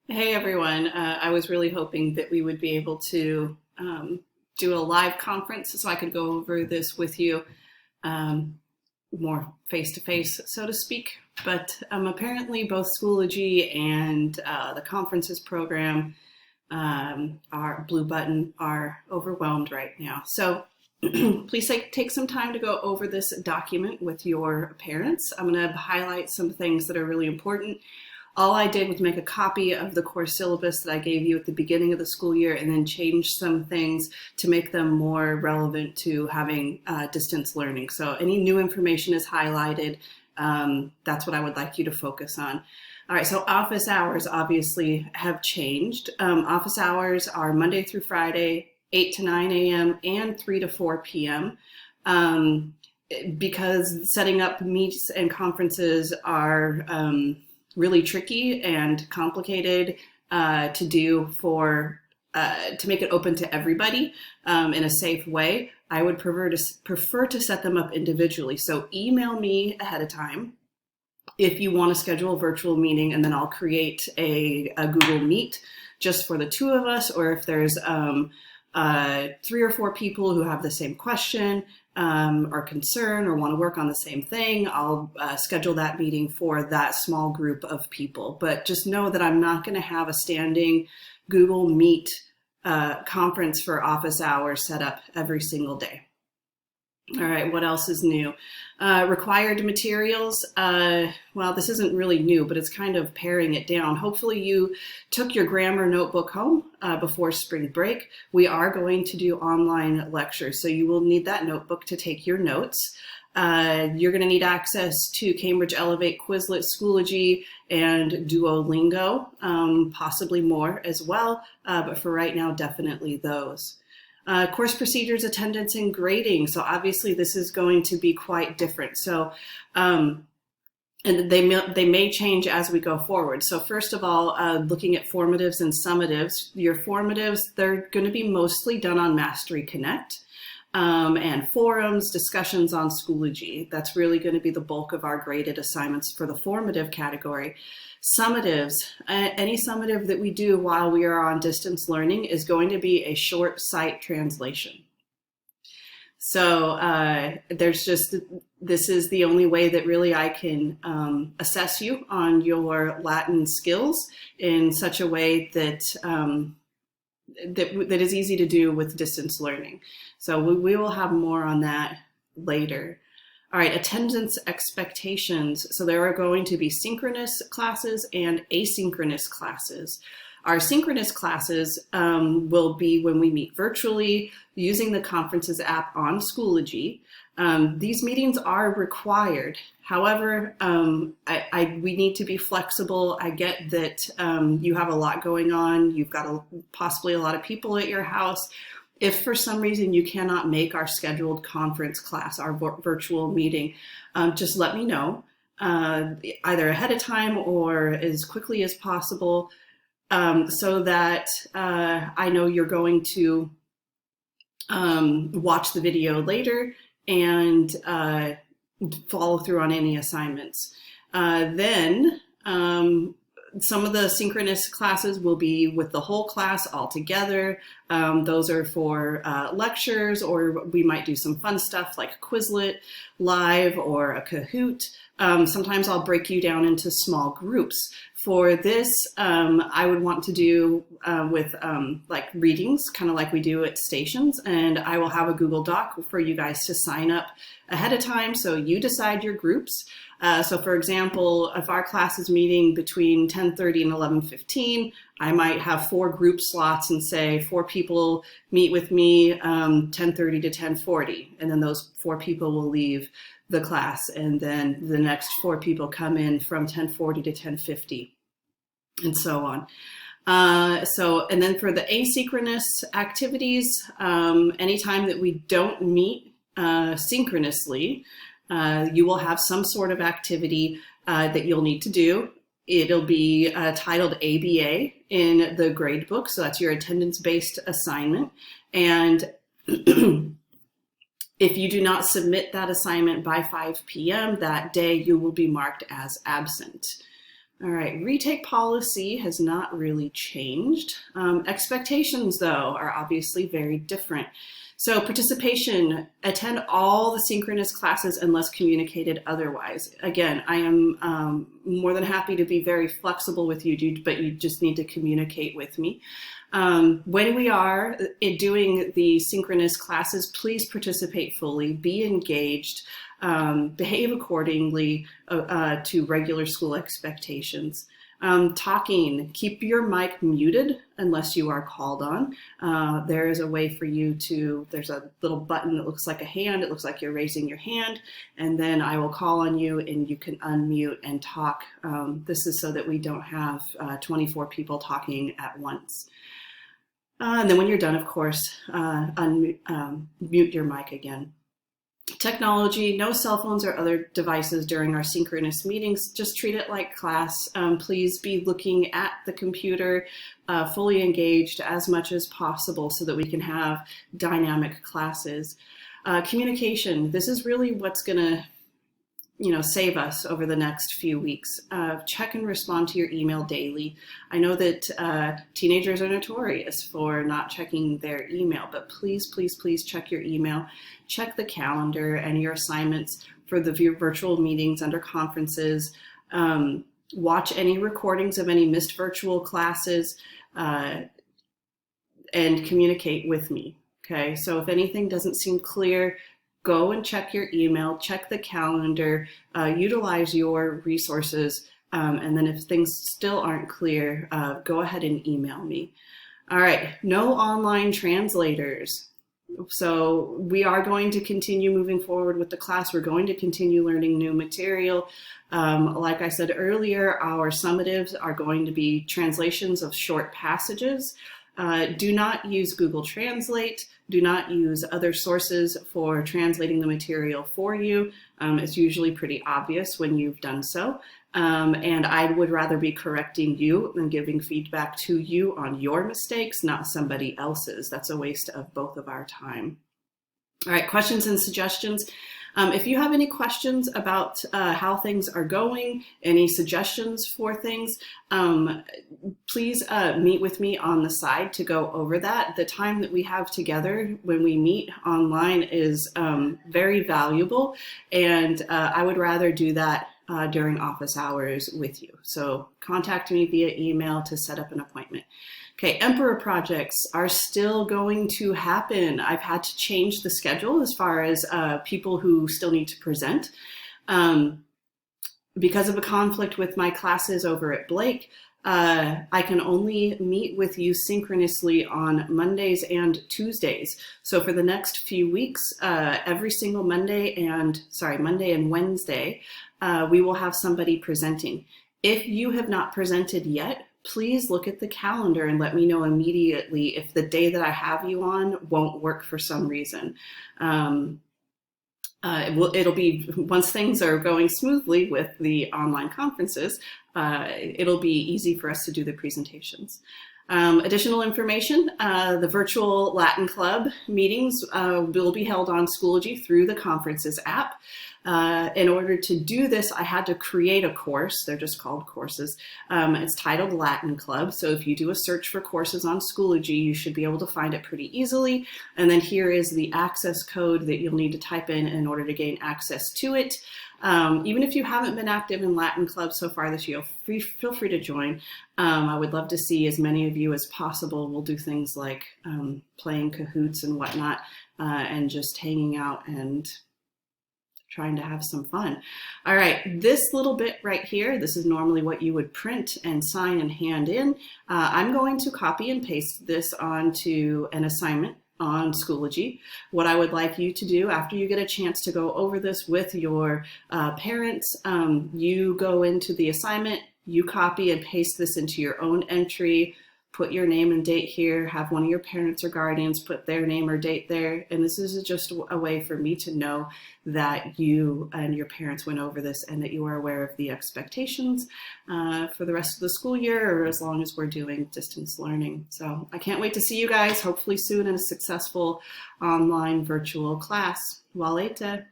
Hey everyone, I was really hoping that we would be able to do a live conference so I could go over this with you um, more face to face, so to speak. But apparently, both Schoology and the conferences program, our Blue Button, are overwhelmed right now. So please take some time to go over this document with your parents. I'm going to highlight some things that are really important. All I did was make a copy of the course syllabus that I gave you at the beginning of the school year and then change some things to make them more relevant to having distance learning. So any new information is highlighted. That's what I would like you to focus on. All right, so office hours obviously have changed. Office hours are Monday through Friday, 8 to 9 a.m. and 3 to 4 p.m. Because setting up meets and conferences are really tricky and complicated to do to make it open to everybody in a safe way. I would prefer to set them up individually. So email me ahead of time if you want to schedule a virtual meeting, and then I'll create a Google Meet just for the two of us, or if there's 3 or 4 people who have the same question or concern or want to work on the same thing, I'll schedule that meeting for that small group of people. But just know that I'm not going to have a standing Google Meet conference for office hours set up every single day. All right, what else is new? Required materials. Well, this isn't really new, but it's kind of paring it down. Hopefully you took your grammar notebook home before spring break. We are going to do online lectures, so you will need that notebook to take your notes. You're going to need access to Cambridge Elevate, Quizlet, Schoology, and Duolingo, possibly more as well, but for right now, definitely those. Course procedures, attendance, and grading. So obviously this is going to be quite different. So, and they may change as we go forward. So first of all, looking at formatives and summatives, your formatives, they're going to be mostly done on Mastery Connect and forums, discussions on Schoology. That's really going to be the bulk of our graded assignments for the formative category. Summatives, any summative that we do while we are on distance learning is going to be a short site translation. So this is the only way that really I can assess you on your Latin skills in such a way that that is easy to do with distance learning. So we will have more on that later. All right, attendance expectations. So there are going to be synchronous classes and asynchronous classes. Our synchronous classes will be when we meet virtually using the conferences app on Schoology. These meetings are required. However, we need to be flexible. I get that you have a lot going on. You've got possibly a lot of people at your house. If for some reason you cannot make our scheduled conference class, our virtual meeting, just let me know either ahead of time or as quickly as possible so that I know you're going to watch the video later and follow through on any assignments. Then some of the synchronous classes will be with the whole class all together. Those are for lectures, or we might do some fun stuff like Quizlet live or a Kahoot. Sometimes I'll break you down into small groups. For this, I would want to do with like readings, kind of like we do at stations, and I will have a Google Doc for you guys to sign up ahead of time, so you decide your groups. So for example, if our class is meeting between 10:30 and 11:15, I might have 4 group slots and say 4 people meet with me 10:30 to 10:40, and then those 4 people will leave the class, and then the next 4 people come in from 10:40 to 10:50, and so on. And then for the asynchronous activities, anytime that we don't meet synchronously, you will have some sort of activity that you'll need to do. It'll be titled ABA in the grade book, so that's your attendance-based assignment. And if you do not submit that assignment by 5 p.m. that day, you will be marked as absent. All right, retake policy has not really changed. Expectations, though, are obviously very different. So participation, attend all the synchronous classes unless communicated otherwise. Again, I am more than happy to be very flexible with you, but you just need to communicate with me. When we are doing the synchronous classes, please participate fully, be engaged, behave accordingly to regular school expectations. Talking, keep your mic muted unless you are called on. There is a way for you to, there's a little button that looks like a hand. It looks like you're raising your hand, and then I will call on you and you can unmute and talk. This is so that we don't have 24 people talking at once. And then when you're done, of course, mute your mic again. Technology, no cell phones or other devices during our synchronous meetings. Just treat it like class. Please be looking at the computer, fully engaged as much as possible so that we can have dynamic classes. Communication, this is really what's going to save us over the next few weeks. Check and respond to your email daily. I know that teenagers are notorious for not checking their email, but please, please, please check your email. Check the calendar and your assignments for the virtual meetings under conferences. Watch any recordings of any missed virtual classes and communicate with me. Okay, so if anything doesn't seem clear, go and check your email, check the calendar, utilize your resources, and then if things still aren't clear, go ahead and email me. All right, no online translators. So we are going to continue moving forward with the class. We're going to continue learning new material. Like I said earlier, our summatives are going to be translations of short passages. Do not use Google Translate. Do not use other sources for translating the material for you. It's usually pretty obvious when you've done so. And I would rather be correcting you than giving feedback to you on your mistakes, not somebody else's. That's a waste of both of our time. All right, questions and suggestions. If you have any questions about how things are going, any suggestions for things, please meet with me on the side to go over that. The time that we have together when we meet online is very valuable, and I would rather do that during office hours with you. So contact me via email to set up an appointment. Okay, Emperor projects are still going to happen. I've had to change the schedule as far as people who still need to present. Because of a conflict with my classes over at Blake, I can only meet with you synchronously on Mondays and Tuesdays. So for the next few weeks, every single Monday and Wednesday, we will have somebody presenting. If you have not presented yet, please look at the calendar and let me know immediately if the day that I have you on won't work for some reason. It'll be, once things are going smoothly with the online conferences, it'll be easy for us to do the presentations. Additional information, the virtual Latin Club meetings will be held on Schoology through the Conferences app. In order to do this, I had to create a course. They're just called courses. It's titled Latin Club. So if you do a search for courses on Schoology, you should be able to find it pretty easily. And then here is the access code that you'll need to type in order to gain access to it. Even if you haven't been active in Latin Club so far this year, feel free to join. I would love to see as many of you as possible. We'll do things like playing Kahoots and whatnot, and just hanging out and trying to have some fun. All right, this little bit right here, this is normally what you would print and sign and hand in. I'm going to copy and paste this onto an assignment on Schoology. What I would like you to do after you get a chance to go over this with your parents, you go into the assignment, you copy and paste this into your own entry, put your name and date here, have one of your parents or guardians put their name or date there. And this is just a way for me to know that you and your parents went over this and that you are aware of the expectations for the rest of the school year, or as long as we're doing distance learning. So I can't wait to see you guys, hopefully soon, in a successful online virtual class. Waleta.